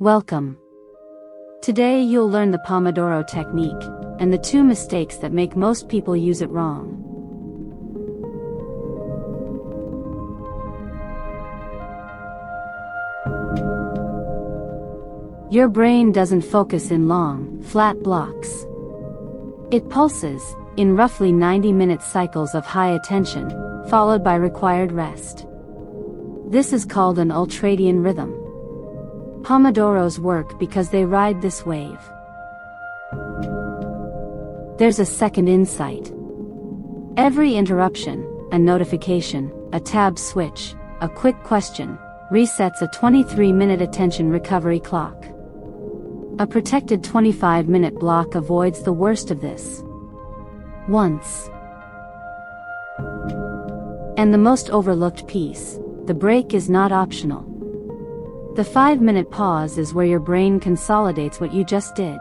Welcome. Today you'll learn the Pomodoro Technique, and the 2 mistakes that make most people use it wrong. Your brain doesn't focus in long, flat blocks. It pulses, in roughly 90-minute cycles of high attention, followed by required rest. This is called an ultradian rhythm. Pomodoros work because they ride this wave. There's a second insight. Every interruption, a notification, a tab switch, a quick question, resets a 23-minute attention recovery clock. A protected 25-minute block avoids the worst of this. Once. And the most overlooked piece, the break is not optional. The 5-minute pause is where your brain consolidates what you just did.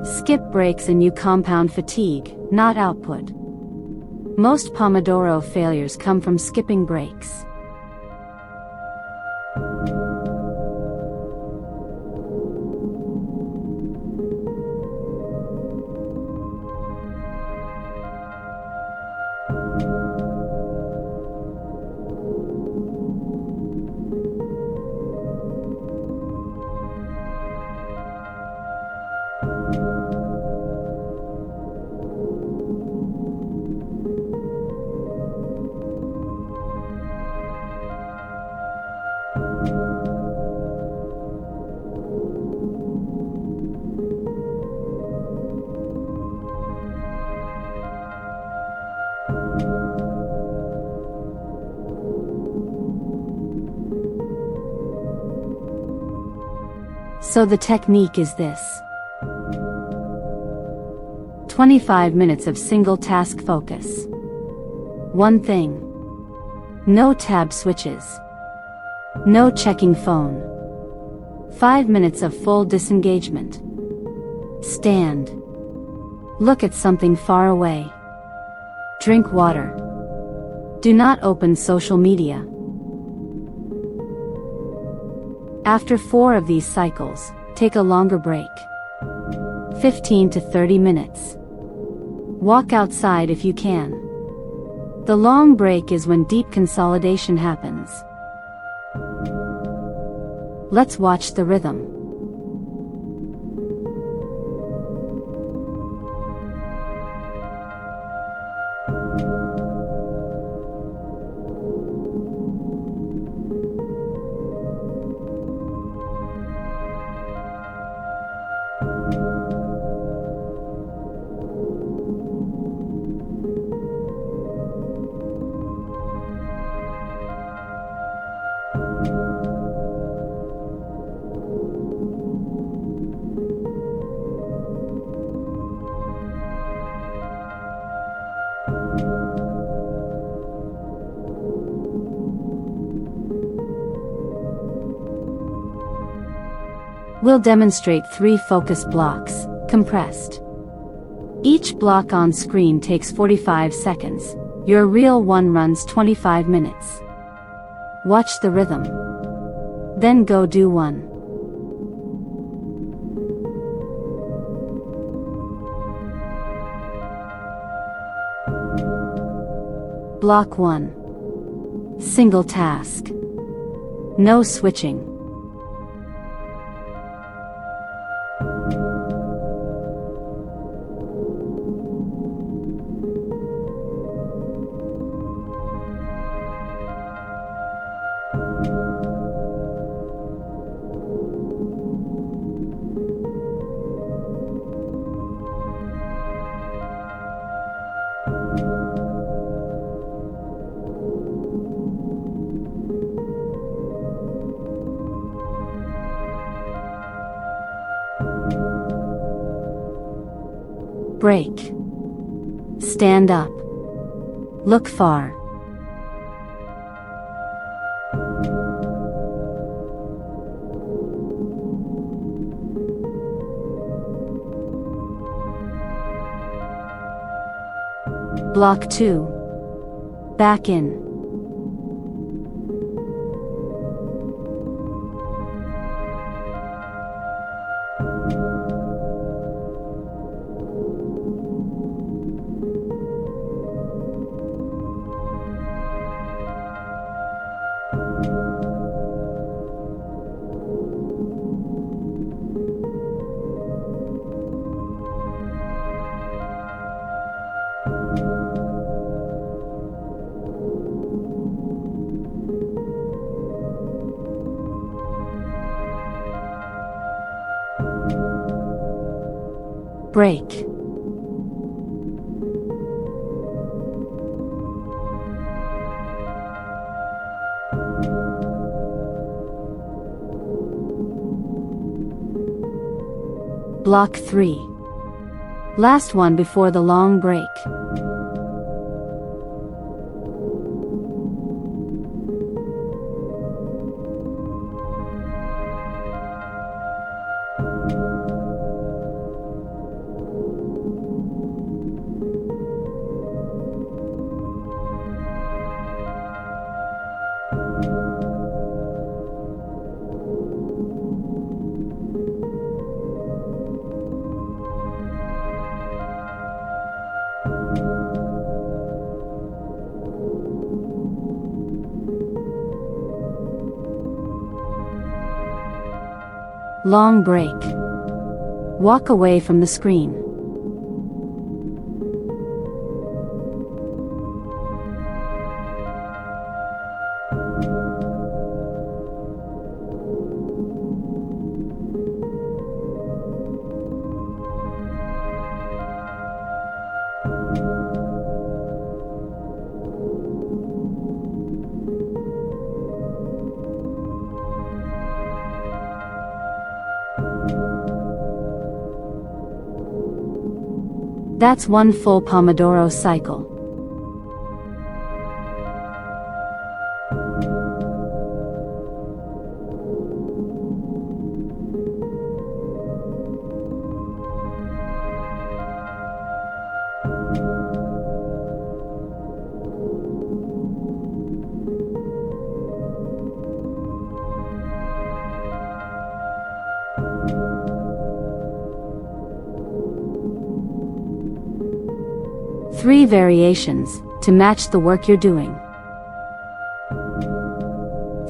Skip breaks and you compound fatigue, not output. Most Pomodoro failures come from skipping breaks. So the technique is this. 25 minutes of single task focus. One thing. No tab switches. No checking phone. 5 minutes of full disengagement. Stand. Look at something far away. Drink water. Do not open social media. After 4 of these cycles, take a longer break. 15 to 30 minutes. Walk outside if you can. The long break is when deep consolidation happens. Let's watch the rhythm. We'll demonstrate 3 focus blocks, compressed. Each block on screen takes 45 seconds. Your real one runs 25 minutes. Watch the rhythm. Then go do one. Block 1. Single task. No switching. Break. Stand up. Look far. Block 2. Back in. Break. Block 3. Last one before the long break. Long break. Walk away from the screen. That's one full Pomodoro cycle. Three variations to match the work you're doing.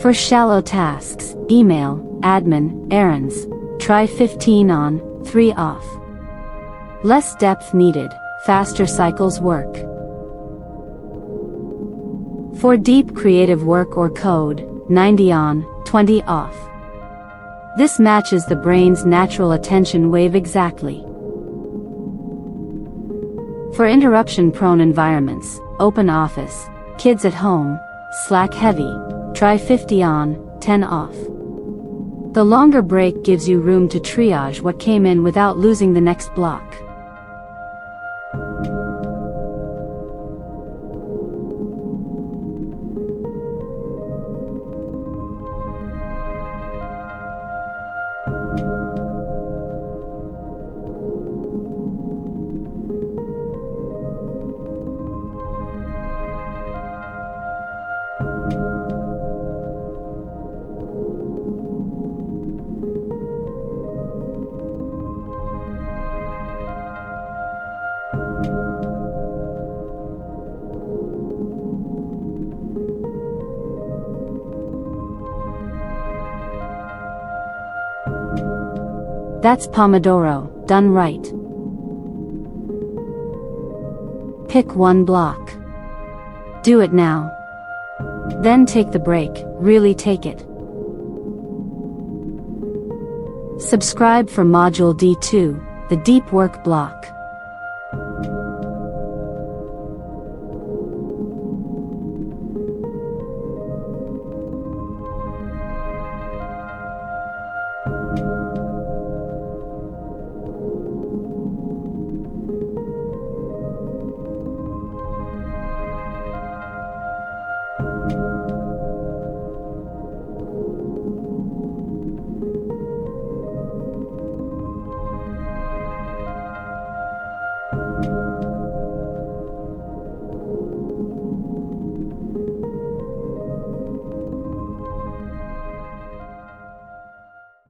For shallow tasks, email, admin, errands, try 15 on, 3 off. Less depth needed, faster cycles work. For deep creative work or code, 90 on, 20 off. This matches the brain's natural attention wave exactly. For interruption-prone environments, open office, kids at home, Slack heavy, try 50 on, 10 off. The longer break gives you room to triage what came in without losing the next block. That's Pomodoro, done right. Pick one block. Do it now. Then take the break, really take it. Subscribe for Module D2, the deep work block.